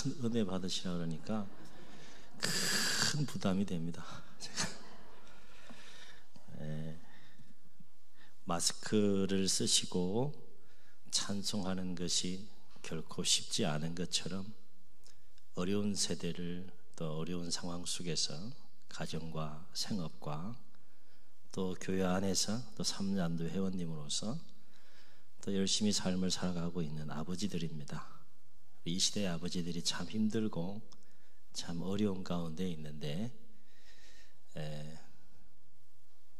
큰 은혜 받으시라 그러니까 큰 부담이 됩니다. 마스크를 쓰시고 찬송하는 것이 결코 쉽지 않은 것처럼 어려운 세대를 또 어려운 상황 속에서 가정과 생업과 또 교회 안에서 또 삼남도 회원님으로서 또 열심히 삶을 살아가고 있는 아버지들입니다. 이 시대의 아버지들이 참 힘들고 참 어려운 가운데 있는데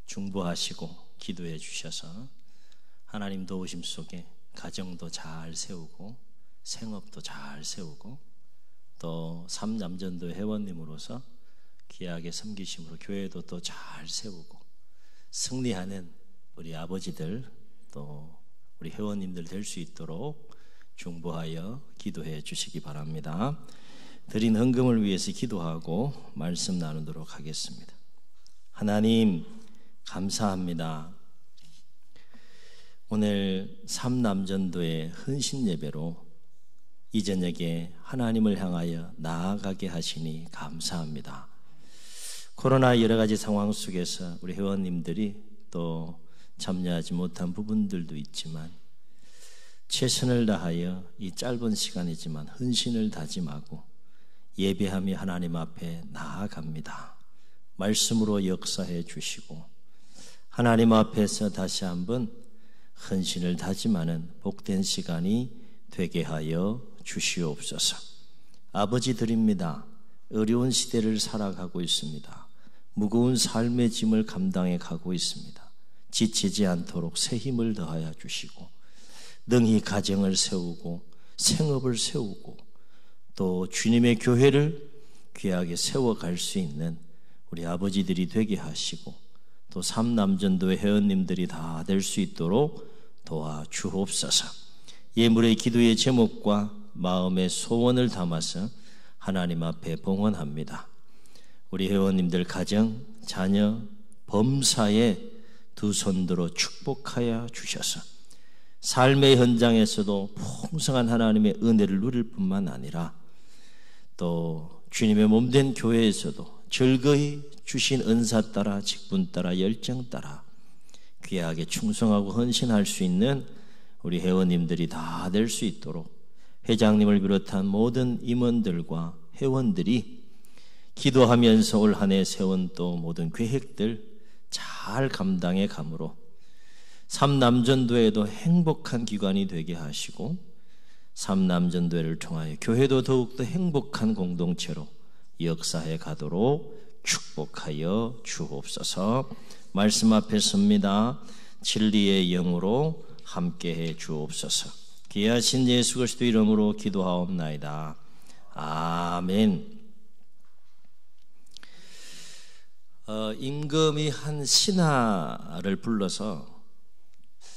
중보하시고 기도해 주셔서 하나님 도우심 속에 가정도 잘 세우고 생업도 잘 세우고 또 삼남전도 회원님으로서 귀하게 섬기심으로 교회도 또 잘 세우고 승리하는 우리 아버지들 또 우리 회원님들 될 수 있도록 중보하여 기도해 주시기 바랍니다. 드린 헌금을 위해서 기도하고 말씀 나누도록 하겠습니다. 하나님 감사합니다. 오늘 삼남전도의 헌신 예배로 이 저녁에 하나님을 향하여 나아가게 하시니 감사합니다. 코로나 여러 가지 상황 속에서 우리 회원님들이 또 참여하지 못한 부분들도 있지만 최선을 다하여 이 짧은 시간이지만 헌신을 다짐하고 예배하며 하나님 앞에 나아갑니다. 말씀으로 역사해 주시고 하나님 앞에서 다시 한번 헌신을 다짐하는 복된 시간이 되게 하여 주시옵소서. 아버지 드립니다. 어려운 시대를 살아가고 있습니다. 무거운 삶의 짐을 감당해 가고 있습니다. 지치지 않도록 새 힘을 더하여 주시고 능히 가정을 세우고 생업을 세우고 또 주님의 교회를 귀하게 세워갈 수 있는 우리 아버지들이 되게 하시고 또 삼남전도의 회원님들이 다 될 수 있도록 도와주옵소서. 예물의 기도의 제목과 마음의 소원을 담아서 하나님 앞에 봉헌합니다. 우리 회원님들 가정, 자녀, 범사에 두 손들어 축복하여 주셔서 삶의 현장에서도 풍성한 하나님의 은혜를 누릴 뿐만 아니라 또 주님의 몸된 교회에서도 즐거이 주신 은사 따라 직분 따라 열정 따라 귀하게 충성하고 헌신할 수 있는 우리 회원님들이 다 될 수 있도록 회장님을 비롯한 모든 임원들과 회원들이 기도하면서 올 한 해 세운 또 모든 계획들 잘 감당해 감으로 삼남전도회도 행복한 기관이 되게 하시고 삼남전도회를 통하여 교회도 더욱더 행복한 공동체로 역사해 가도록 축복하여 주옵소서. 말씀 앞에 섭니다. 진리의 영으로 함께해 주옵소서. 귀하신 예수 그리스도 이름으로 기도하옵나이다. 아멘. 임금이 한 신하를 불러서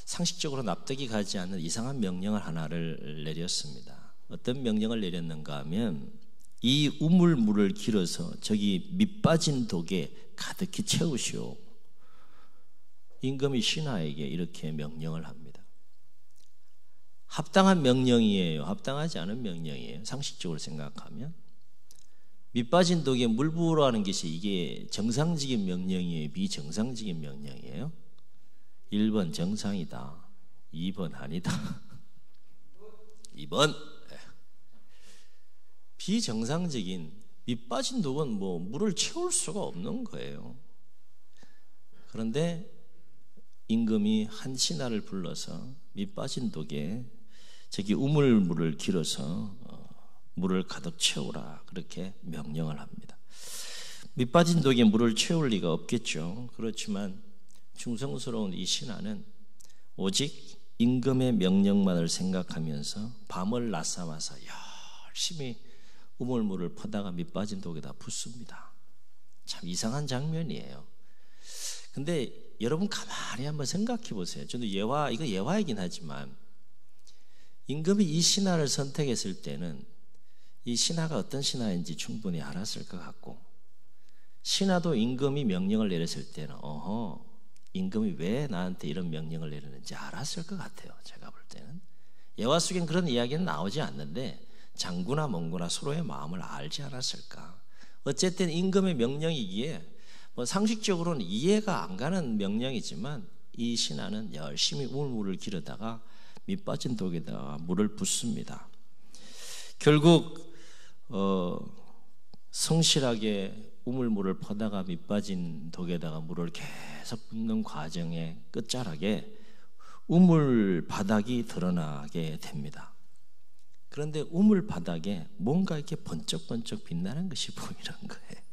상식적으로 납득이 가지 않는 이상한 명령을 하나를 내렸습니다. 어떤 명령을 내렸는가 하면 이 우물물을 길어서 저기 밑빠진 독에 가득히 채우시오. 임금이 신하에게 이렇게 명령을 합니다. 합당한 명령이에요? 합당하지 않은 명령이에요? 상식적으로 생각하면 밑빠진 독에 물 부으라는 것이 이게 정상적인 명령이에요? 비정상적인 명령이에요? 1번 정상이다, 2번 아니다. 2번 비정상적인 밑빠진 독은 뭐 물을 채울 수가 없는 거예요. 그런데 임금이 한 신하를 불러서 밑빠진 독에 저기 우물물을 길어서 물을 가득 채우라 그렇게 명령을 합니다. 밑빠진 독에 물을 채울 리가 없겠죠. 그렇지만 충성스러운 이 신하는 오직 임금의 명령만을 생각하면서 밤을 낮삼아서 열심히 우물물을 퍼다가 밑빠진 독에다 붓습니다. 참 이상한 장면이에요. 근데 여러분 가만히 한번 생각해 보세요. 저도 이거 예화이긴 하지만 임금이 이 신하를 선택했을 때는 이 신하가 어떤 신하인지 충분히 알았을 것 같고 신하도 임금이 명령을 내렸을 때는 임금이 왜 나한테 이런 명령을 내렸는지 알았을 것 같아요. 제가 볼 때는 예화 속엔 그런 이야기는 나오지 않는데 장구나 몽구나 서로의 마음을 알지 않았을까? 어쨌든 임금의 명령이기에 뭐 상식적으로는 이해가 안 가는 명령이지만 이 신하는 열심히 우물물을 기르다가 밑빠진 독에다가 물을 붓습니다. 결국 성실하게 우물물을 퍼다가 밑빠진 독에다가 물을 계속 붓는 과정의 끝자락에 우물 바닥이 드러나게 됩니다. 그런데 우물 바닥에 뭔가 이렇게 번쩍번쩍 빛나는 것이 보이는 거예요.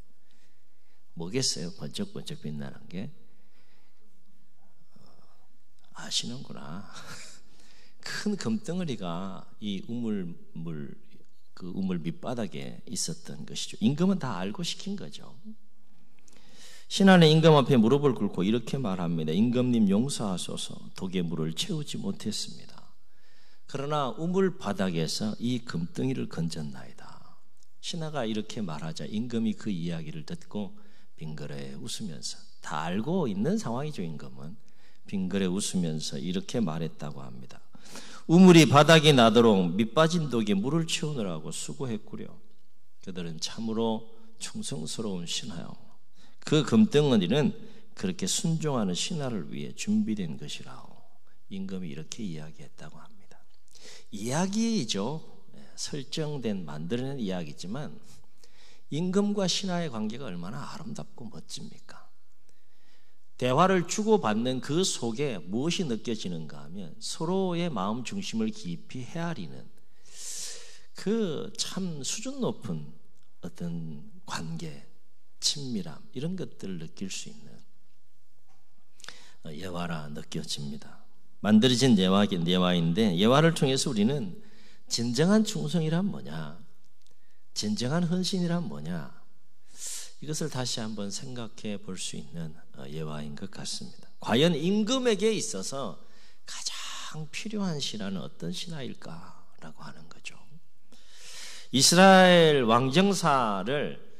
뭐겠어요? 번쩍번쩍 빛나는 게? 아시는구나. 큰 금덩어리가 이 그 우물 밑바닥에 있었던 것이죠. 임금은 다 알고 시킨 거죠. 신하는 임금 앞에 무릎을 꿇고 이렇게 말합니다. 임금님 용서하소서. 독에 물을 채우지 못했습니다. 그러나 우물 바닥에서 이 금덩이를 건졌나이다. 신하가 이렇게 말하자 임금이 그 이야기를 듣고 빙그레 웃으면서, 다 알고 있는 상황이죠. 임금은 빙그레 웃으면서 이렇게 말했다고 합니다. 우물이 바닥이 나도록 밑빠진 독에 물을 채우느라고 수고했구려. 그들은 참으로 충성스러운 신하요. 그 금덩어리는 그렇게 순종하는 신하를 위해 준비된 것이라고 임금이 이렇게 이야기했다고 합니다. 이야기이죠. 설정된 만들어낸 이야기지만 임금과 신하의 관계가 얼마나 아름답고 멋집니까? 대화를 주고받는 그 속에 무엇이 느껴지는가 하면 서로의 마음 중심을 깊이 헤아리는 그 참 수준 높은 어떤 관계, 친밀함, 이런 것들을 느낄 수 있는 예화라 느껴집니다. 만들어진 예화인데 예화를 통해서 우리는 진정한 충성이란 뭐냐, 진정한 헌신이란 뭐냐, 이것을 다시 한번 생각해 볼 수 있는 예화인 것 같습니다. 과연 임금에게 있어서 가장 필요한 신하는 어떤 신하일까라고 하는 거죠. 이스라엘 왕정사를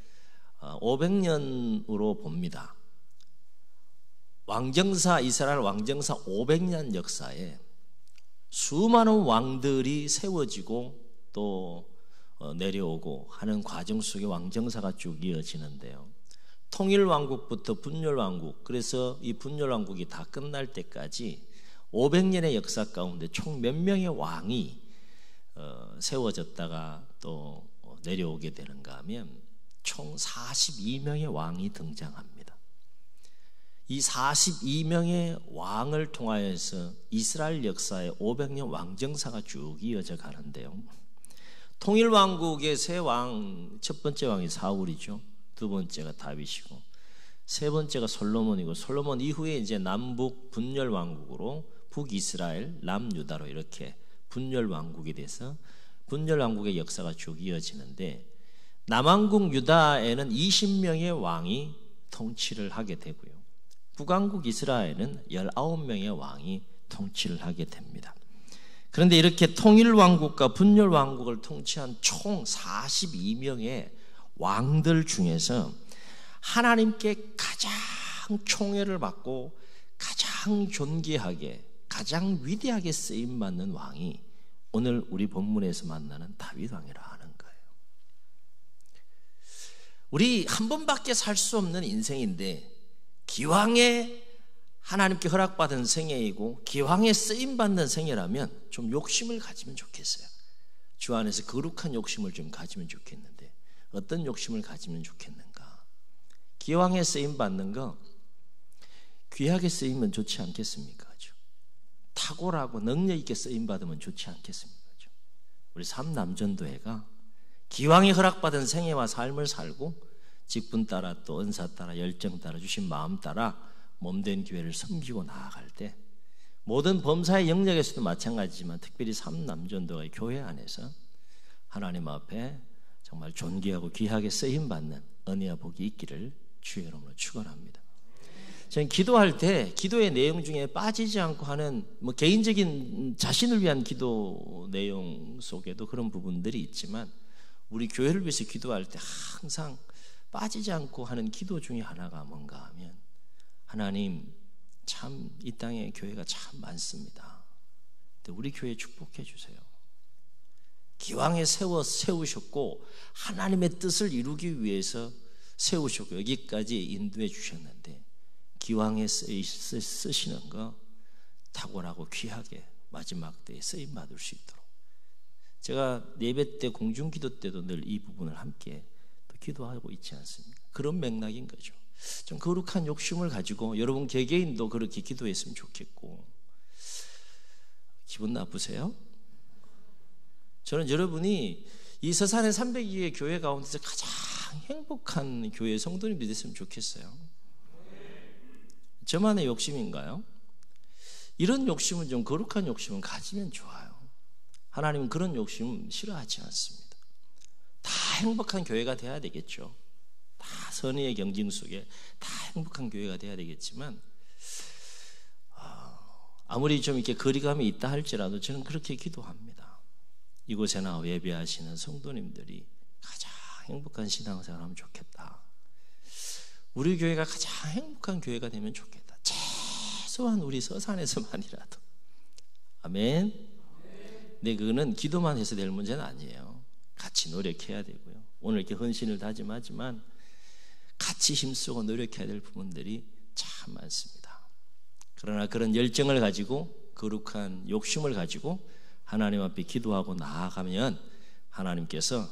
500년으로 봅니다. 이스라엘 왕정사 500년 역사에 수많은 왕들이 세워지고 또 내려오고 하는 과정 속에 왕정사가 쭉 이어지는데요. 통일왕국부터 분열왕국, 그래서 이 분열왕국이 다 끝날 때까지 500년의 역사 가운데 총 몇 명의 왕이 세워졌다가 또 내려오게 되는가 하면 총 42명의 왕이 등장합니다. 이 42명의 왕을 통하여서 이스라엘 역사의 500년 왕정사가 쭉 이어져 가는데요. 통일왕국의 세 왕, 첫 번째 왕이 사울이죠. 두 번째가 다윗이고, 세 번째가 솔로몬이고, 솔로몬 이후에 이제 남북 분열왕국으로 북이스라엘, 남유다로 이렇게 분열왕국이 돼서 분열왕국의 역사가 쭉 이어지는데, 남왕국 유다에는 20명의 왕이 통치를 하게 되고요. 북왕국 이스라엘은 19명의 왕이 통치를 하게 됩니다. 그런데 이렇게 통일왕국과 분열왕국을 통치한 총 42명의 왕들 중에서 하나님께 가장 총애를 받고 가장 존귀하게, 가장 위대하게 쓰임받는 왕이 오늘 우리 본문에서 만나는 다윗 왕이라 하는 거예요. 우리 한 번밖에 살 수 없는 인생인데 기왕에 하나님께 허락받은 생애이고 기왕에 쓰임받는 생애라면 좀 욕심을 가지면 좋겠어요. 주 안에서 거룩한 욕심을 좀 가지면 좋겠는데 어떤 욕심을 가지면 좋겠는가? 기왕에 쓰임받는 거 귀하게 쓰이면 좋지 않겠습니까? 탁월하고 능력 있게 쓰임받으면 좋지 않겠습니까? 우리 삼남전도회가 기왕에 허락받은 생애와 삶을 살고 직분 따라 또 은사 따라 열정 따라 주신 마음 따라 몸된 교회를 섬기고 나아갈 때 모든 범사의 영역에서도 마찬가지지만 특별히 삼남전도회 교회 안에서 하나님 앞에 정말 존귀하고 귀하게 쓰임받는 은혜와 복이 있기를 주의 이름으로 축원합니다. 저는 기도할 때 기도의 내용 중에 빠지지 않고 하는 개인적인 자신을 위한 기도 내용 속에도 그런 부분들이 있지만 우리 교회를 위해서 기도할 때 항상 빠지지 않고 하는 기도 중에 하나가 뭔가 하면 하나님 참 이 땅에 교회가 참 많습니다. 우리 교회 축복해 주세요. 기왕에 세우셨고 하나님의 뜻을 이루기 위해서 세우셨고 여기까지 인도해 주셨는데 기왕에 쓰시는 거 탁월하고 귀하게 마지막 때에 쓰임 받을 수 있도록 제가 예배 때 공중기도 때도 늘 이 부분을 함께 또 기도하고 있지 않습니까? 그런 맥락인 거죠. 좀 거룩한 욕심을 가지고 여러분 개개인도 그렇게 기도했으면 좋겠고. 기분 나쁘세요? 저는 여러분이 이 서산의 302개 교회 가운데서 가장 행복한 교회 성도님들이 됐으면 좋겠어요. 저만의 욕심인가요? 이런 욕심은 좀 거룩한 욕심은 가지면 좋아요. 하나님은 그런 욕심 싫어하지 않습니다. 다 행복한 교회가 돼야 되겠죠. 다 선의의 경징 속에 다 행복한 교회가 돼야 되겠지만 아무리 좀 이렇게 거리감이 있다 할지라도 저는 그렇게 기도합니다. 이곳에 나와 예배하시는 성도님들이 가장 행복한 신앙생활을 하면 좋겠다. 우리 교회가 가장 행복한 교회가 되면 좋겠다. 최소한 우리 서산에서만이라도. 아멘. 근데 그거는 기도만 해서 될 문제는 아니에요. 같이 노력해야 되고요. 오늘 이렇게 헌신을 다짐하지만 같이 힘쓰고 노력해야 될 부분들이 참 많습니다. 그러나 그런 열정을 가지고 거룩한 욕심을 가지고 하나님 앞에 기도하고 나아가면 하나님께서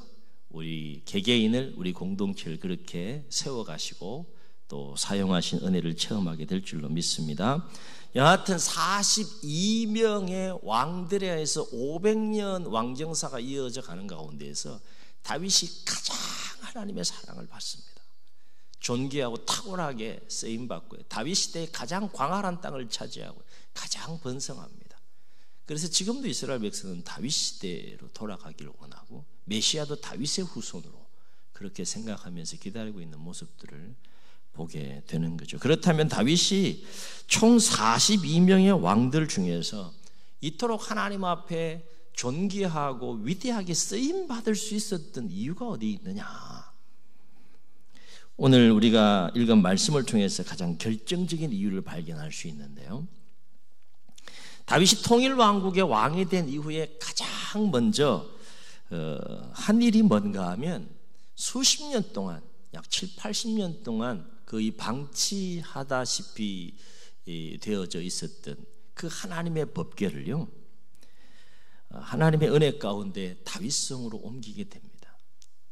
우리 개개인을 우리 공동체를 그렇게 세워가시고 또 사용하신 은혜를 체험하게 될 줄로 믿습니다. 여하튼 42명의 왕들에 의해서 500년 왕정사가 이어져 가는 가운데에서 다윗이 가장 하나님의 사랑을 받습니다. 존귀하고 탁월하게 쓰임받고요. 다윗 시대에 가장 광활한 땅을 차지하고 가장 번성합니다. 그래서 지금도 이스라엘 백성은 다윗 시대로 돌아가기를 원하고 메시아도 다윗의 후손으로 그렇게 생각하면서 기다리고 있는 모습들을 보게 되는 거죠. 그렇다면 다윗이 총 42명의 왕들 중에서 이토록 하나님 앞에 존귀하고 위대하게 쓰임받을 수 있었던 이유가 어디 있느냐? 오늘 우리가 읽은 말씀을 통해서 가장 결정적인 이유를 발견할 수 있는데요. 다윗이 통일왕국의 왕이 된 이후에 가장 먼저 한 일이 뭔가 하면 수십 년 동안 약 7, 80년 동안 거의 방치하다시피 되어져 있었던 그 하나님의 법궤를요, 하나님의 은혜 가운데 다윗성으로 옮기게 됩니다.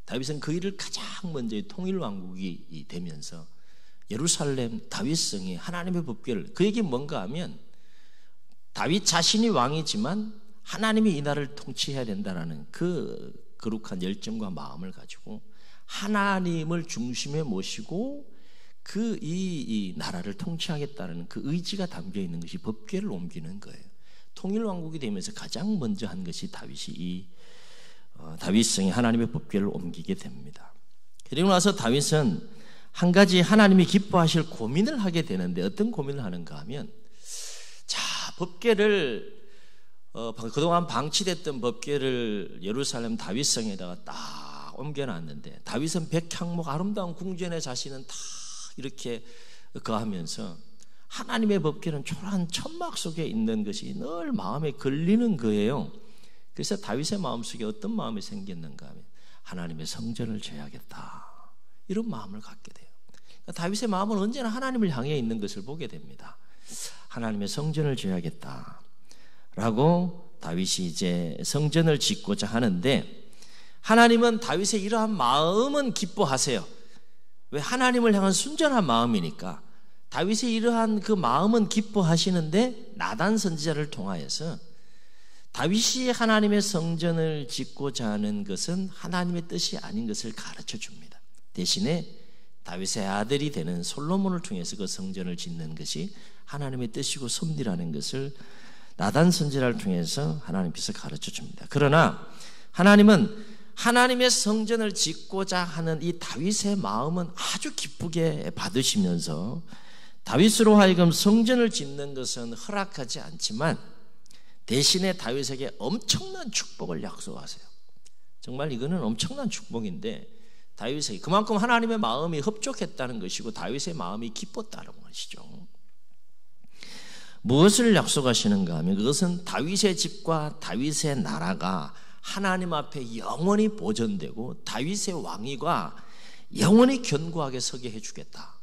다윗은 그 일을 가장 먼저 통일왕국이 되면서 예루살렘 다윗성이 하나님의 법궤를, 그 얘기 뭔가 하면 다윗 자신이 왕이지만 하나님이 이 나라를 통치해야 된다라는 그 거룩한 열정과 마음을 가지고 하나님을 중심에 모시고 그 이 나라를 통치하겠다는 그 의지가 담겨 있는 것이 법궤를 옮기는 거예요. 통일왕국이 되면서 가장 먼저 한 것이 다윗이 이 다윗성이 하나님의 법궤를 옮기게 됩니다. 그리고 나서 다윗은 한 가지 하나님이 기뻐하실 고민을 하게 되는데 어떤 고민을 하는가 하면, 자, 법궤를 그동안 방치됐던 법궤를 예루살렘 다윗성에다가 딱 옮겨놨는데 다윗은 백향목 아름다운 궁전에 자신은 다 이렇게 거하면서 하나님의 법궤는 초라한 천막 속에 있는 것이 늘 마음에 걸리는 거예요. 그래서 다윗의 마음속에 어떤 마음이 생겼는가 하면 하나님의 성전을 지어야겠다, 이런 마음을 갖게 돼요. 그러니까 다윗의 마음은 언제나 하나님을 향해 있는 것을 보게 됩니다. 하나님의 성전을 지어야겠다 라고 다윗이 이제 성전을 짓고자 하는데, 하나님은 다윗의 이러한 마음은 기뻐하세요. 왜? 하나님을 향한 순전한 마음이니까. 다윗의 이러한 그 마음은 기뻐하시는데 나단 선지자를 통하여서 다윗이 하나님의 성전을 짓고자 하는 것은 하나님의 뜻이 아닌 것을 가르쳐 줍니다. 대신에 다윗의 아들이 되는 솔로몬을 통해서 그 성전을 짓는 것이 하나님의 뜻이고 섭리라는 것을 나단 선지자를 통해서 하나님께서 가르쳐 줍니다. 그러나 하나님은 하나님의 성전을 짓고자 하는 이 다윗의 마음은 아주 기쁘게 받으시면서 다윗으로 하여금 성전을 짓는 것은 허락하지 않지만 대신에 다윗에게 엄청난 축복을 약속하세요. 정말 이거는 엄청난 축복인데 다윗에게 그만큼 하나님의 마음이 흡족했다는 것이고 다윗의 마음이 기뻤다는 것이죠. 무엇을 약속하시는가 하면 그것은 다윗의 집과 다윗의 나라가 하나님 앞에 영원히 보존되고 다윗의 왕위가 영원히 견고하게 서게 해주겠다.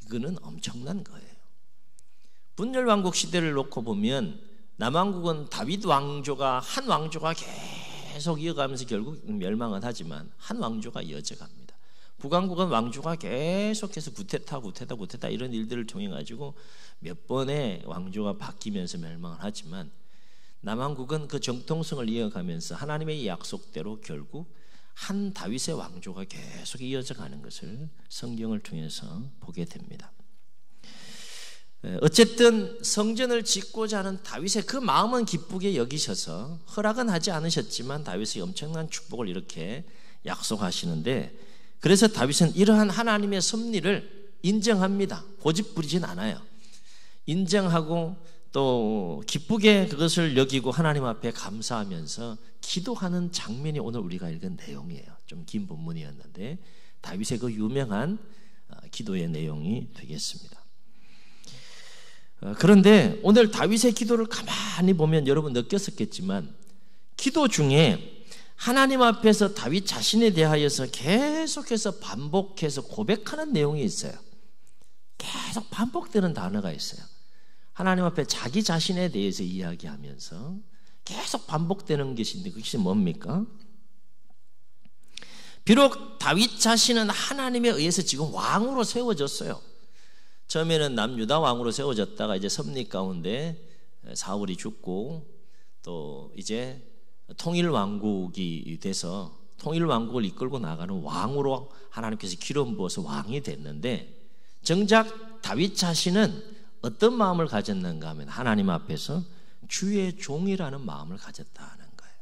이거는 엄청난 거예요. 분열왕국 시대를 놓고 보면 남왕국은 다윗 왕조가 한 왕조가 계속 이어가면서 결국 멸망은 하지만 한 왕조가 이어져갑니다. 북왕국은 왕조가 계속해서 구태타 이런 일들을 통해 가지고 몇 번의 왕조가 바뀌면서 멸망을 하지만 남왕국은 그 정통성을 이어가면서 하나님의 약속대로 결국 한 다윗의 왕조가 계속 이어져 가는 것을 성경을 통해서 보게 됩니다. 어쨌든 성전을 짓고자 하는 다윗의 그 마음은 기쁘게 여기셔서 허락은 하지 않으셨지만 다윗의 엄청난 축복을 이렇게 약속하시는데, 그래서 다윗은 이러한 하나님의 섭리를 인정합니다. 고집부리진 않아요. 인정하고 또 기쁘게 그것을 여기고 하나님 앞에 감사하면서 기도하는 장면이 오늘 우리가 읽은 내용이에요. 좀 긴 본문이었는데 다윗의 그 유명한 기도의 내용이 되겠습니다. 그런데 오늘 다윗의 기도를 가만히 보면 여러분 느꼈었겠지만 기도 중에 하나님 앞에서 다윗 자신에 대하여서 계속해서 반복해서 고백하는 내용이 있어요. 계속 반복되는 단어가 있어요. 하나님 앞에 자기 자신에 대해서 이야기하면서 계속 반복되는 것인데 그것이 뭡니까? 비록 다윗 자신은 하나님에 의해서 지금 왕으로 세워졌어요. 처음에는 남유다 왕으로 세워졌다가 이제 섭리 가운데 사울이 죽고 또 이제 통일 왕국이 돼서 통일 왕국을 이끌고 나가는 왕으로 하나님께서 기름 부어서 왕이 됐는데, 정작 다윗 자신은 어떤 마음을 가졌는가 하면 하나님 앞에서 주의 종이라는 마음을 가졌다는 거예요.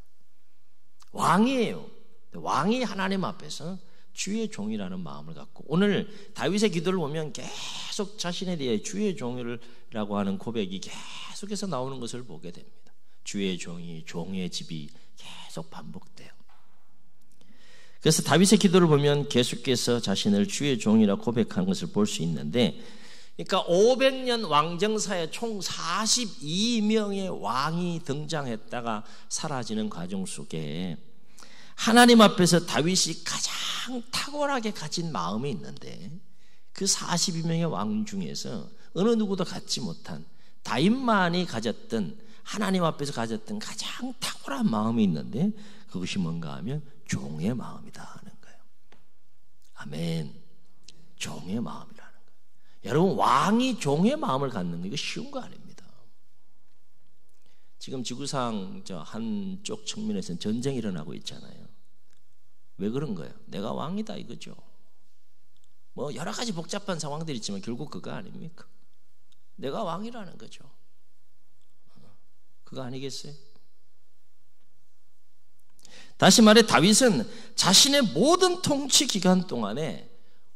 왕이에요. 왕이 하나님 앞에서 주의 종이라는 마음을 갖고, 오늘 다윗의 기도를 보면 계속 자신에 대해 주의 종이라고 하는 고백이 계속해서 나오는 것을 보게 됩니다. 주의 종이, 종의 집이 계속 반복돼요. 그래서 다윗의 기도를 보면 계속해서 자신을 주의 종이라고 고백하는 것을 볼 수 있는데, 그러니까 500년 왕정사에 총 42명의 왕이 등장했다가 사라지는 과정 속에 하나님 앞에서 다윗이 가장 탁월하게 가진 마음이 있는데, 그 42명의 왕 중에서 어느 누구도 갖지 못한 다윗만이 가졌던, 하나님 앞에서 가졌던 가장 탁월한 마음이 있는데, 그것이 뭔가 하면 종의 마음이다 하는 거예요. 아멘. 종의 마음이라는 거예요. 여러분, 왕이 종의 마음을 갖는 거 이거 쉬운 거 아닙니다. 지금 지구상 한쪽 측면에서는 전쟁이 일어나고 있잖아요. 왜 그런 거예요? 내가 왕이다 이거죠. 뭐 여러 가지 복잡한 상황들이 있지만 결국 그거 아닙니까? 내가 왕이라는 거죠. 그거 아니겠어요? 다시 말해 다윗은 자신의 모든 통치 기간 동안에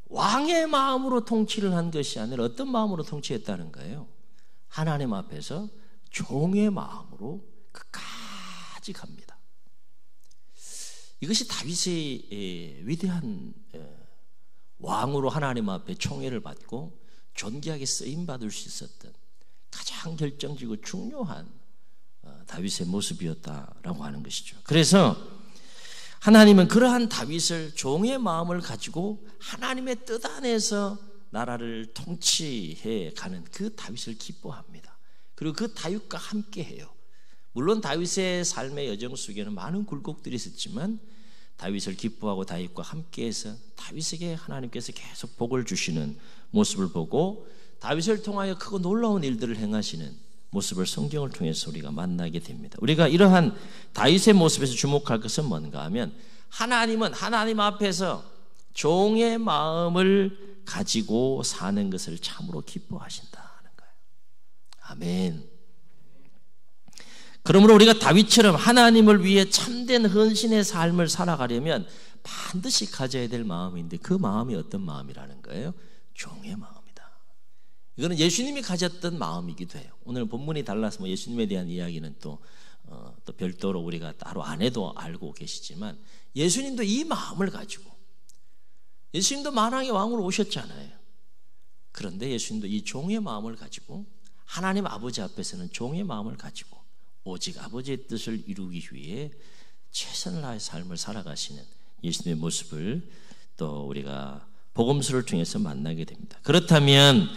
왕의 마음으로 통치를 한 것이 아니라 어떤 마음으로 통치했다는 거예요? 하나님 앞에서 종의 마음으로 끝까지 갑니다. 이것이 다윗의 위대한 왕으로 하나님 앞에 총애를 받고 존귀하게 쓰임받을 수 있었던 가장 결정적이고 중요한 다윗의 모습이었다라고 하는 것이죠. 그래서 하나님은 그러한 다윗을 종의 마음을 가지고 하나님의 뜻 안에서 나라를 통치해 가는 그 다윗을 기뻐합니다. 그리고 그 다윗과 함께해요. 물론 다윗의 삶의 여정 속에는 많은 굴곡들이 있었지만 다윗을 기뻐하고 다윗과 함께해서 다윗에게 하나님께서 계속 복을 주시는 모습을 보고 다윗을 통하여 크고 놀라운 일들을 행하시는 모습을 성경을 통해서 우리가 만나게 됩니다. 우리가 이러한 다윗의 모습에서 주목할 것은 뭔가 하면 하나님은 하나님 앞에서 종의 마음을 가지고 사는 것을 참으로 기뻐하신다는 거예요. 아멘. 그러므로 우리가 다윗처럼 하나님을 위해 참된 헌신의 삶을 살아가려면 반드시 가져야 될 마음인데 그 마음이 어떤 마음이라는 거예요? 종의 마음이다. 이거는 예수님이 가졌던 마음이기도 해요. 오늘 본문이 달라서 뭐 예수님에 대한 이야기는 또 별도로 우리가 따로 안 해도 알고 계시지만 예수님도 이 마음을 가지고 예수님도 만왕의 왕으로 오셨잖아요. 그런데 예수님도 이 종의 마음을 가지고 하나님 아버지 앞에서는 종의 마음을 가지고 오직 아버지의 뜻을 이루기 위해 최선을 다해 삶을 살아가시는 예수님의 모습을 또 우리가 복음서를 통해서 만나게 됩니다. 그렇다면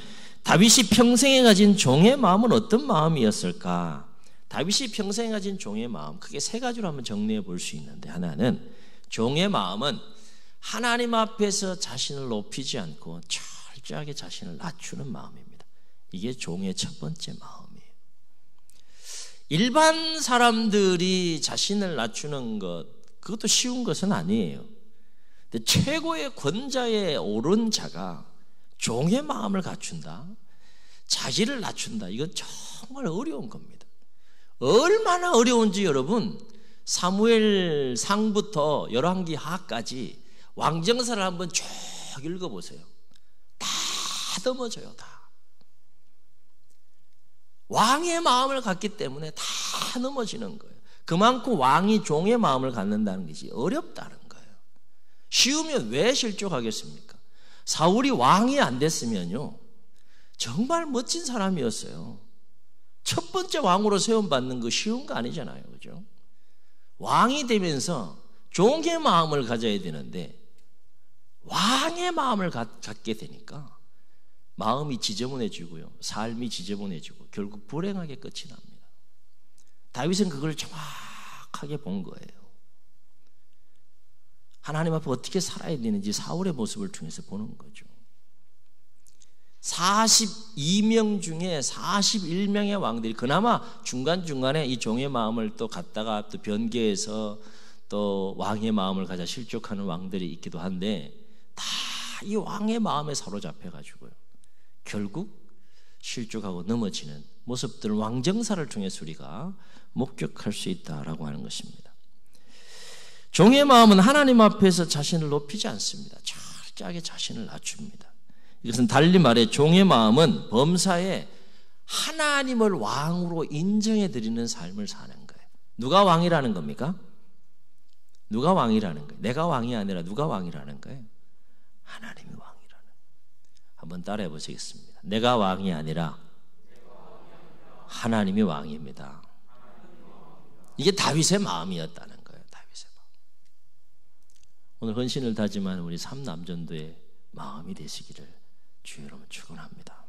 다윗이 평생에 가진 종의 마음은 어떤 마음이었을까? 다윗이 평생에 가진 종의 마음, 크게 세 가지로 한번 정리해 볼 수 있는데, 하나는 종의 마음은 하나님 앞에서 자신을 높이지 않고 철저하게 자신을 낮추는 마음입니다. 이게 종의 첫 번째 마음이에요. 일반 사람들이 자신을 낮추는 것, 그것도 쉬운 것은 아니에요. 근데 최고의 권자에 오른 자가 종의 마음을 갖춘다, 자기를 낮춘다, 이건 정말 어려운 겁니다. 얼마나 어려운지 여러분, 사무엘 상부터 열왕기 하까지 왕정사를 한번 쭉 읽어보세요. 다 넘어져요. 다 왕의 마음을 갖기 때문에 다 넘어지는 거예요. 그만큼 왕이 종의 마음을 갖는다는 것이 어렵다는 거예요. 쉬우면 왜 실족하겠습니까? 사울이 왕이 안 됐으면요, 정말 멋진 사람이었어요. 첫 번째 왕으로 세움받는 거 쉬운 거 아니잖아요. 그죠? 왕이 되면서 종의 마음을 가져야 되는데 왕의 마음을 갖게 되니까 마음이 지저분해지고요, 삶이 지저분해지고 결국 불행하게 끝이 납니다. 다윗은 그걸 정확하게 본 거예요. 하나님 앞에 어떻게 살아야 되는지 사울의 모습을 통해서 보는 거죠. 42명 중에 41명의 왕들이, 그나마 중간중간에 이 종의 마음을 또 갖다가 또 변개해서 또 왕의 마음을 가져 실족하는 왕들이 있기도 한데, 다 이 왕의 마음에 사로잡혀 가지고요, 결국 실족하고 넘어지는 모습들을 왕정사를 통해서 우리가 목격할 수 있다라고 하는 것입니다. 종의 마음은 하나님 앞에서 자신을 높이지 않습니다. 철저하게 자신을 낮춥니다. 이것은 달리 말해 종의 마음은 범사에 하나님을 왕으로 인정해 드리는 삶을 사는 거예요. 누가 왕이라는 겁니까? 누가 왕이라는 거예요? 내가 왕이 아니라 누가 왕이라는 거예요? 하나님이 왕이라는. 한번 따라해 보시겠습니다. 내가 왕이 아니라 하나님이 왕입니다. 이게 다윗의 마음이었다는 거예요. 다윗의 마음. 오늘 헌신을 다짐하는 우리 삼남전도의 마음이 되시기를 주의 이름으로 축원합니다.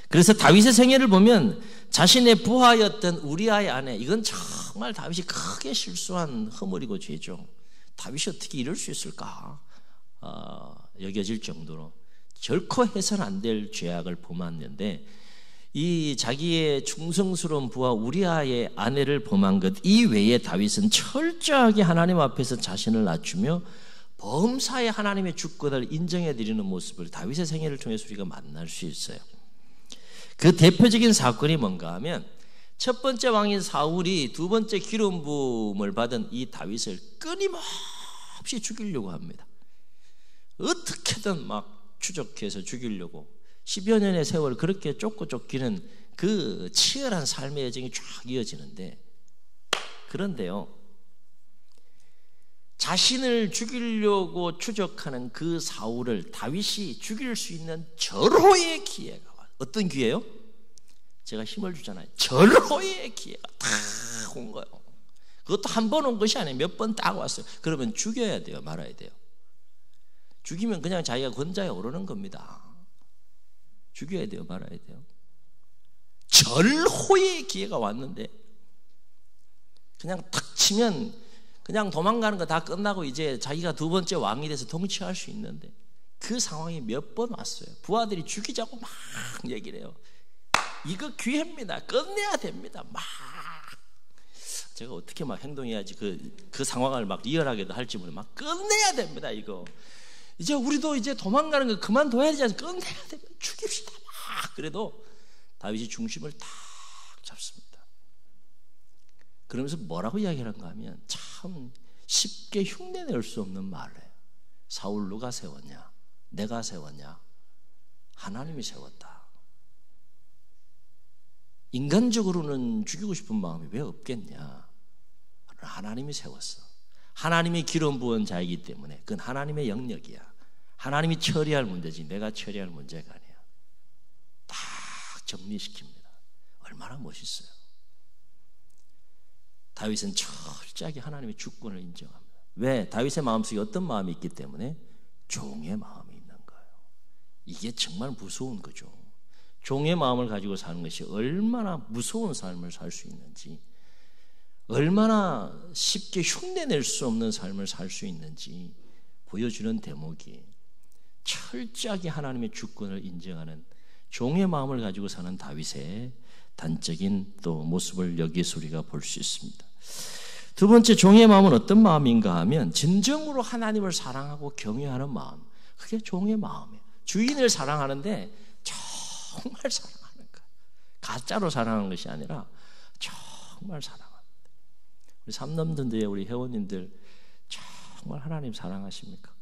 그래서 다윗의 생애를 보면 자신의 부하였던 우리아의 아내, 이건 정말 다윗이 크게 실수한 허물이고 죄죠. 다윗이 어떻게 이럴 수 있을까 여겨질 정도로 결코 해서는 안 될 죄악을 범했는데, 이 자기의 충성스러운 부하 우리아의 아내를 범한 것 이외에 다윗은 철저하게 하나님 앞에서 자신을 낮추며 범사에 하나님의 주권을 인정해 드리는 모습을 다윗의 생애를 통해서 우리가 만날 수 있어요. 그 대표적인 사건이 뭔가 하면, 첫 번째 왕인 사울이 두 번째 기름 부음을 받은 이 다윗을 끊임없이 죽이려고 합니다. 어떻게든 막 추적해서 죽이려고 10여 년의 세월 그렇게 쫓고 쫓기는 그 치열한 삶의 여정이 쫙 이어지는데, 그런데요, 자신을 죽이려고 추적하는 그 사울을 다윗이 죽일 수 있는 절호의 기회가 와요. 어떤 기회요? 제가 힘을 주잖아요. 절호의 기회가 다 온 거예요. 그것도 한 번 온 것이 아니에요. 몇 번 딱 왔어요. 그러면 죽여야 돼요? 말아야 돼요? 죽이면 그냥 자기가 권자에 오르는 겁니다. 죽여야 돼요? 말아야 돼요? 절호의 기회가 왔는데 그냥 탁 치면 그냥 도망가는 거 다 끝나고 이제 자기가 두 번째 왕이 돼서 통치할 수 있는데, 그 상황이 몇 번 왔어요. 부하들이 죽이자고 막 얘기를 해요. 이거 기회입니다. 끝내야 됩니다. 막 제가 어떻게 막 행동해야지 그 상황을 막 리얼하게도 할지 모르겠어요. 막 끝내야 됩니다. 이거 이제 우리도 이제 도망가는 거 그만둬야 되지 않습니까? 끝내야 됩니다. 죽입시다. 막 그래도 다윗이 중심을 탁 잡습니다. 그러면서 뭐라고 이야기하는가 하면 참 쉽게 흉내낼 수 없는 말을 해요. 사울 누가 세웠냐? 내가 세웠냐? 하나님이 세웠다. 인간적으로는 죽이고 싶은 마음이 왜 없겠냐? 하나님이 세웠어. 하나님이 기름 부은 자이기 때문에 그건 하나님의 영역이야. 하나님이 처리할 문제지 내가 처리할 문제가 아니야. 딱 정리시킵니다. 얼마나 멋있어요. 다윗은 철저하게 하나님의 주권을 인정합니다. 왜? 다윗의 마음속에 어떤 마음이 있기 때문에 종의 마음이 있는 거예요. 이게 정말 무서운 거죠. 종의 마음을 가지고 사는 것이 얼마나 무서운 삶을 살 수 있는지, 얼마나 쉽게 흉내낼 수 없는 삶을 살 수 있는지 보여주는 대목이 철저하게 하나님의 주권을 인정하는 종의 마음을 가지고 사는 다윗의 단적인 또 모습을 여기에서 우리가 볼 수 있습니다. 두 번째, 종의 마음은 어떤 마음인가 하면 진정으로 하나님을 사랑하고 경외하는 마음. 그게 종의 마음이에요. 주인을 사랑하는데 정말 사랑하는 거예요. 가짜로 사랑하는 것이 아니라 정말 사랑합니다. 우리 삼남전도의 우리 회원님들 정말 하나님 사랑하십니까?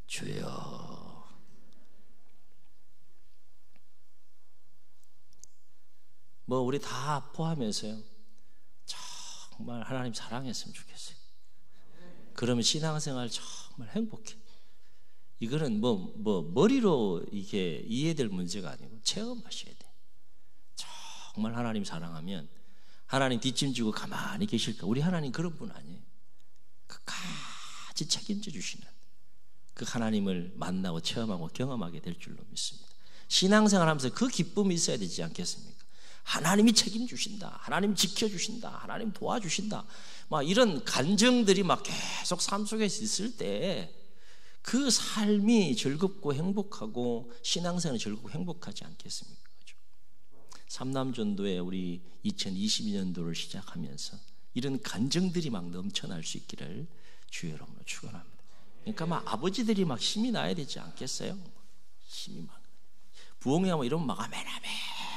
주여, 뭐 우리 다 포함해서요, 정말 하나님 사랑했으면 좋겠어요. 그러면 신앙생활 정말 행복해. 이거는 머리로 이게 이해될 문제가 아니고 체험하셔야 돼. 정말 하나님 사랑하면 하나님 뒷짐지고 가만히 계실까? 우리 하나님 그런 분 아니에요. 끝까지 책임져 주시는 그 하나님을 만나고 체험하고 경험하게 될 줄로 믿습니다. 신앙생활 하면서 그 기쁨이 있어야 되지 않겠습니까? 하나님이 책임주신다, 하나님 지켜주신다, 하나님 도와주신다, 막 이런 감정들이 막 계속 삶 속에 있을 때 그 삶이 즐겁고 행복하고 신앙생활이 즐겁고 행복하지 않겠습니까? 그렇죠? 삼남전도에 우리 2022년도를 시작하면서 이런 감정들이 막 넘쳐날 수 있기를 주의 이름으로 축원합니다. 그러니까 막 아버지들이 막 힘이 나야 되지 않겠어요? 힘이 막 부흥회 뭐 이러면 막 아멘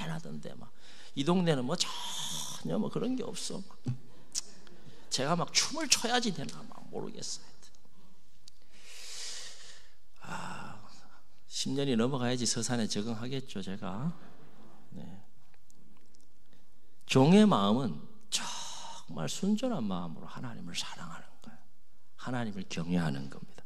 하던데 막 이 동네는 뭐 전혀 뭐 그런 게 없어. 제가 막 춤을 춰야지 되나 막 모르겠어요. 10년이 넘어가야지 서산에 적응하겠죠, 제가. 네. 종의 마음은 정말 순전한 마음으로 하나님을 사랑하는 거예요. 하나님을 경외하는 겁니다.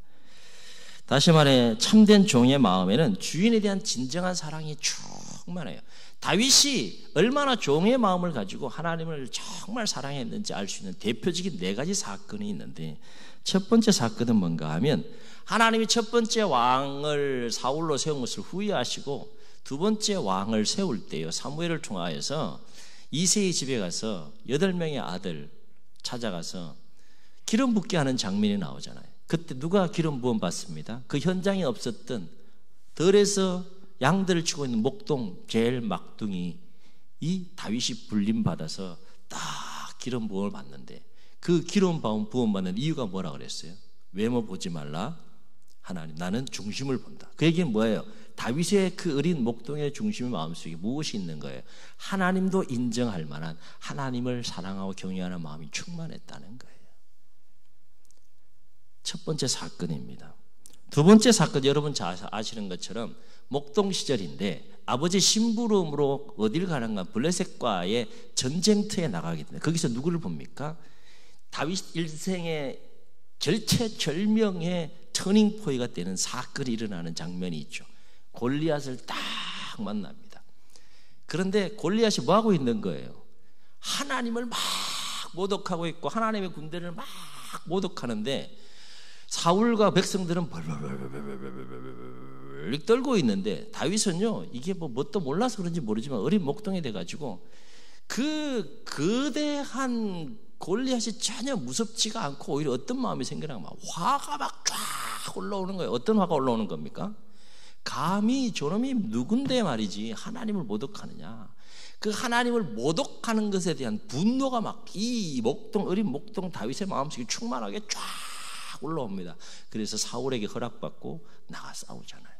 다시 말해 참된 종의 마음에는 주인에 대한 진정한 사랑이 충만해요. 다윗이 얼마나 종의 마음을 가지고 하나님을 정말 사랑했는지 알 수 있는 대표적인 4가지 사건이 있는데, 첫 번째 사건은 뭔가 하면 하나님이 첫 번째 왕을 사울로 세운 것을 후회하시고 두 번째 왕을 세울 때요, 사무엘을 통하여서 이새의 집에 가서 8명의 아들 찾아가서 기름 붓게 하는 장면이 나오잖아요. 그때 누가 기름 부음 받습니다? 그 현장에 없었던 들에서 양들을 치고 있는 목동 제일 막둥이 이 다윗이 불림받아서 딱 기름 부음을 받는데, 그 기름 부음 받는 이유가 뭐라 그랬어요? 외모 보지 말라, 하나님 나는 중심을 본다. 그 얘기는 뭐예요? 다윗의 그 어린 목동의 중심의 마음속에 무엇이 있는 거예요? 하나님도 인정할 만한 하나님을 사랑하고 경외하는 마음이 충만했다는 거예요. 첫 번째 사건입니다. 두 번째 사건, 여러분 잘 아시는 것처럼 목동 시절인데 아버지 심부름으로 어딜 가는가, 블레셋과의 전쟁터에 나가게 됩니다. 거기서 누구를 봅니까? 다윗 일생의 절체절명의 터닝포인트가 되는 사건이 일어나는 장면이 있죠. 골리앗을 딱 만납니다. 그런데 골리앗이 뭐하고 있는 거예요? 하나님을 막 모독하고 있고 하나님의 군대를 막 모독하는데 사울과 백성들은 벌벌 떨고 있는데 다윗은요, 이게 뭣도 몰라서 그런지 모르지만 어린 목동이 돼가지고 그 거대한 골리앗이 전혀 무섭지가 않고 오히려 어떤 마음이 생기나, 막 화가 막 쫙 올라오는 거예요. 어떤 화가 올라오는 겁니까? 감히 저놈이 누군데 말이지 하나님을 모독하느냐, 그 하나님을 모독하는 것에 대한 분노가 막 이 목동, 어린 목동 다윗의 마음속에 충만하게 쫙 올라옵니다. 그래서 사울에게 허락받고 나가 싸우잖아요.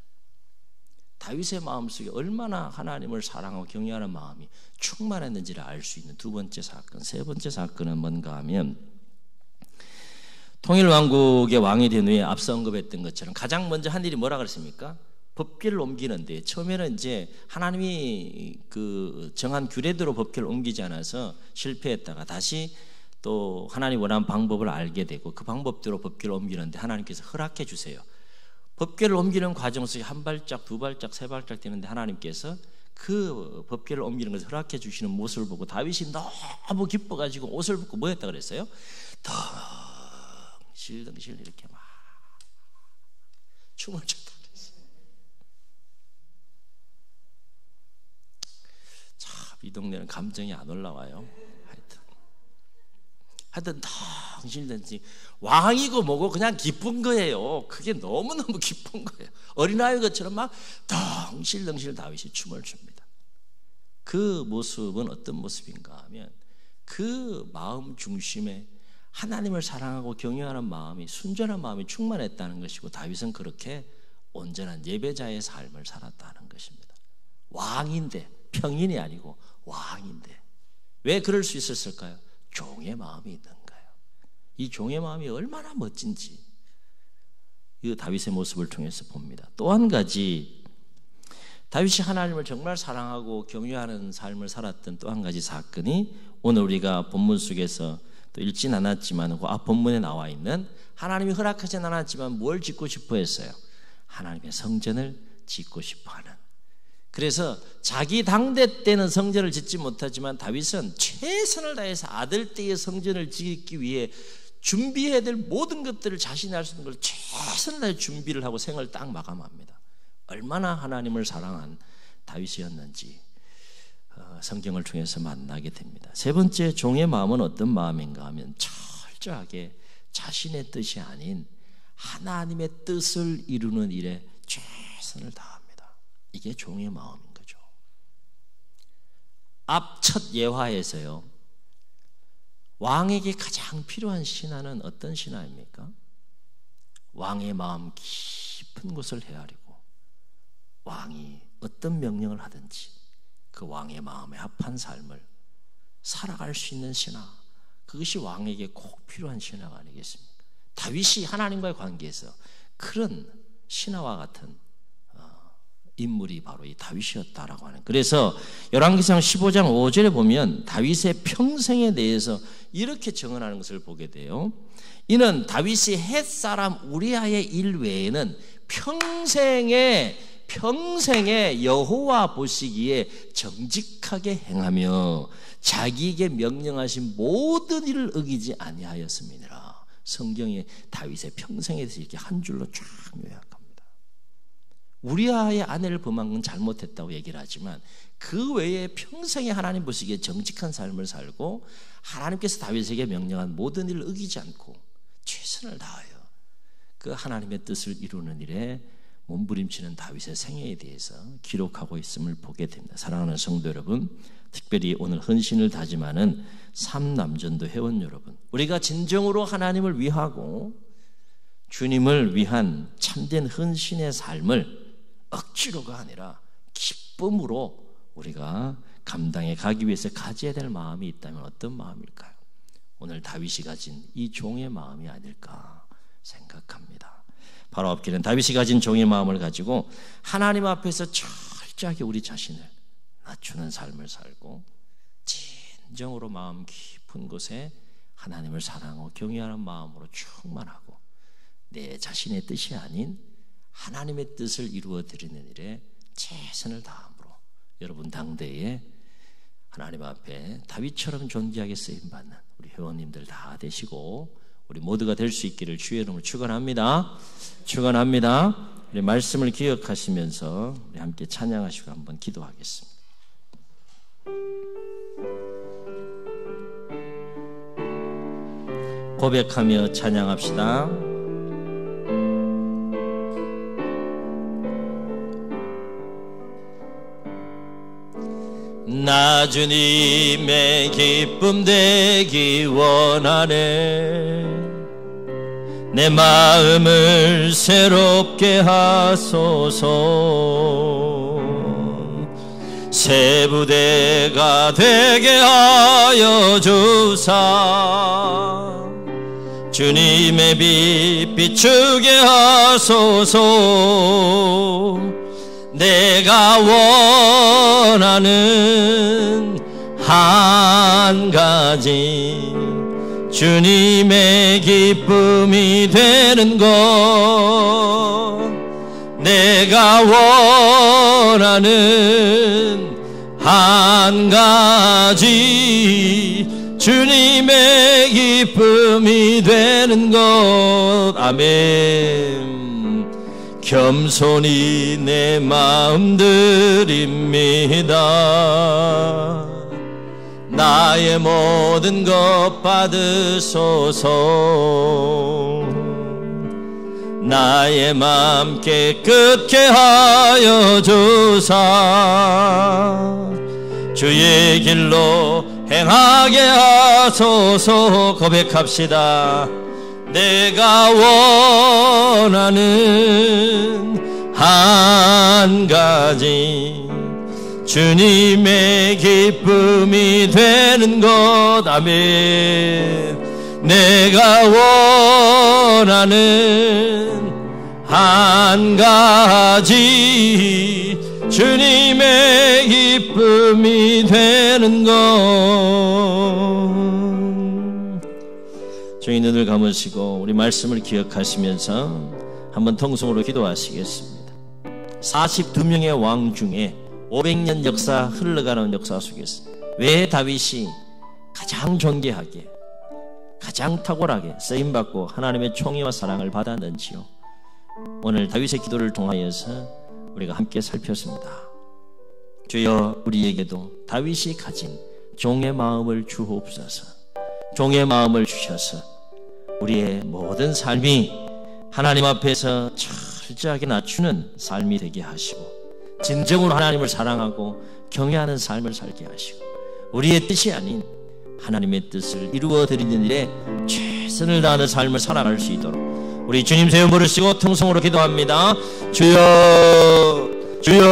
다윗의 마음속에 얼마나 하나님을 사랑하고 경외하는 마음이 충만했는지를 알 수 있는 두 번째 사건. 세 번째 사건은 뭔가 하면 통일왕국의 왕이 된 후에 앞서 언급했던 것처럼 가장 먼저 한 일이 뭐라 그랬습니까? 법궤를 옮기는데, 처음에는 이제 하나님이 그 정한 규례대로 법궤를 옮기지 않아서 실패했다가 다시 또 하나님 원하는 방법을 알게 되고 그 방법대로 법궤를 옮기는데 하나님께서 허락해 주세요. 법궤를 옮기는 과정 속에 한 발짝, 두 발짝, 세 발짝 되는데 하나님께서 그 법궤를 옮기는 것을 허락해 주시는 모습을 보고 다윗이 너무 기뻐가지고 옷을 벗고 뭐 했다 그랬어요? 덩실덩실 이렇게 막 춤을 췄다 그랬어요. 참 이 동네는 감정이 안 올라와요. 하여튼 덩실덩실 왕이고 뭐고 그냥 기쁜 거예요. 그게 너무너무 기쁜 거예요. 어린아이 것처럼 막 덩실덩실 다윗이 춤을 춥니다. 그 모습은 어떤 모습인가 하면 그 마음 중심에 하나님을 사랑하고 경외하는 마음이, 순전한 마음이 충만했다는 것이고, 다윗은 그렇게 온전한 예배자의 삶을 살았다는 것입니다. 왕인데, 평인이 아니고 왕인데 왜 그럴 수 있었을까요? 종의 마음이 있는 거예요. 이 종의 마음이 얼마나 멋진지 이 다윗의 모습을 통해서 봅니다. 또 한 가지, 다윗이 하나님을 정말 사랑하고 경외하는 삶을 살았던 또 한 가지 사건이 오늘 우리가 본문 속에서 또 읽진 않았지만 그 앞 본문에 나와 있는, 하나님이 허락하진 않았지만 뭘 짓고 싶어 했어요? 하나님의 성전을 짓고 싶어 하는. 그래서 자기 당대 때는 성전을 짓지 못하지만 다윗은 최선을 다해서 아들 때의 성전을 짓기 위해 준비해야 될 모든 것들을 자신이 할 수 있는 걸 최선을 다해 준비를 하고 생을 딱 마감합니다. 얼마나 하나님을 사랑한 다윗이었는지 성경을 통해서 만나게 됩니다. 세 번째, 종의 마음은 어떤 마음인가 하면 철저하게 자신의 뜻이 아닌 하나님의 뜻을 이루는 일에 최선을 다합니다. 이게 종의 마음인 거죠. 앞 첫 예화에서요, 왕에게 가장 필요한 신하는 어떤 신하입니까? 왕의 마음 깊은 곳을 헤아리고 왕이 어떤 명령을 하든지 그 왕의 마음에 합한 삶을 살아갈 수 있는 신하, 그것이 왕에게 꼭 필요한 신하가 아니겠습니까? 다윗이 하나님과의 관계에서 그런 신하와 같은 인물이 바로 이 다윗이었다라고 하는. 그래서 열왕기상 15장 5절에 보면 다윗의 평생에 대해서 이렇게 증언하는 것을 보게 돼요. 이는 다윗이 헷사람 우리아의 일 외에는 평생에 여호와 보시기에 정직하게 행하며 자기에게 명령하신 모든 일을 어기지 아니하였음이니라. 성경에 다윗의 평생에 대해서 이렇게 한 줄로 쫙 요약합니다. 우리아의 아내를 범한 건 잘못했다고 얘기를 하지만 그 외에 평생에 하나님 보시기에 정직한 삶을 살고 하나님께서 다윗에게 명령한 모든 일을 어기지 않고 최선을 다하여 그 하나님의 뜻을 이루는 일에 몸부림치는 다윗의 생애에 대해서 기록하고 있음을 보게 됩니다. 사랑하는 성도 여러분, 특별히 오늘 헌신을 다짐하는 삼남전도 회원 여러분, 우리가 진정으로 하나님을 위하고 주님을 위한 참된 헌신의 삶을 억지로가 아니라 기쁨으로 우리가 감당해 가기 위해서 가져야 될 마음이 있다면 어떤 마음일까요? 오늘 다윗이 가진 이 종의 마음이 아닐까 생각합니다. 바로 앞길은 다윗이 가진 종의 마음을 가지고 하나님 앞에서 철저하게 우리 자신을 낮추는 삶을 살고 진정으로 마음 깊은 곳에 하나님을 사랑하고 경외하는 마음으로 충만하고 내 자신의 뜻이 아닌 하나님의 뜻을 이루어 드리는 일에 최선을 다함으로 여러분 당대에 하나님 앞에 다윗처럼 존귀하게 쓰임받는 우리 회원님들 다 되시고 우리 모두가 될 수 있기를 주의 이름으로 축원합니다. 우리 말씀을 기억하시면서 우리 함께 찬양하시고 한번 기도하겠습니다. 고백하며 찬양합시다. 나 주님의 기쁨 되기 원하네. 내 마음을 새롭게 하소서. 새 부대가 되게 하여 주사. 주님의 빛 비추게 하소서. 내가 원하는 한 가지 주님의 기쁨이 되는 것. 내가 원하는 한 가지 주님의 기쁨이 되는 것. 아멘. 겸손히 내 마음 드립니다. 나의 모든 것 받으소서. 나의 맘 깨끗게 하여 주사 주의 길로 행하게 하소서. 고백합시다. 내가 원하는 한 가지 주님의 기쁨이 되는 것. 아멘. 내가 원하는 한 가지 주님의 기쁨이 되는 것. 저희 눈을 감으시고 우리 말씀을 기억하시면서 한번 통성으로 기도하시겠습니다. 42명의 왕 중에 500년 역사 흘러가는 역사 속에서 왜 다윗이 가장 존귀하게 가장 탁월하게 쓰임받고 하나님의 총애와 사랑을 받았는지요. 오늘 다윗의 기도를 통하여서 우리가 함께 살폈습니다. 주여, 우리에게도 다윗이 가진 종의 마음을 주옵소서. 종의 마음을 주셔서 우리의 모든 삶이 하나님 앞에서 철저하게 낮추는 삶이 되게 하시고 진정으로 하나님을 사랑하고 경외하는 삶을 살게 하시고 우리의 뜻이 아닌 하나님의 뜻을 이루어드리는 일에 최선을 다하는 삶을 살아갈 수 있도록 우리 주님 세 번 부르시고 통성으로 기도합니다. 주여, 주여.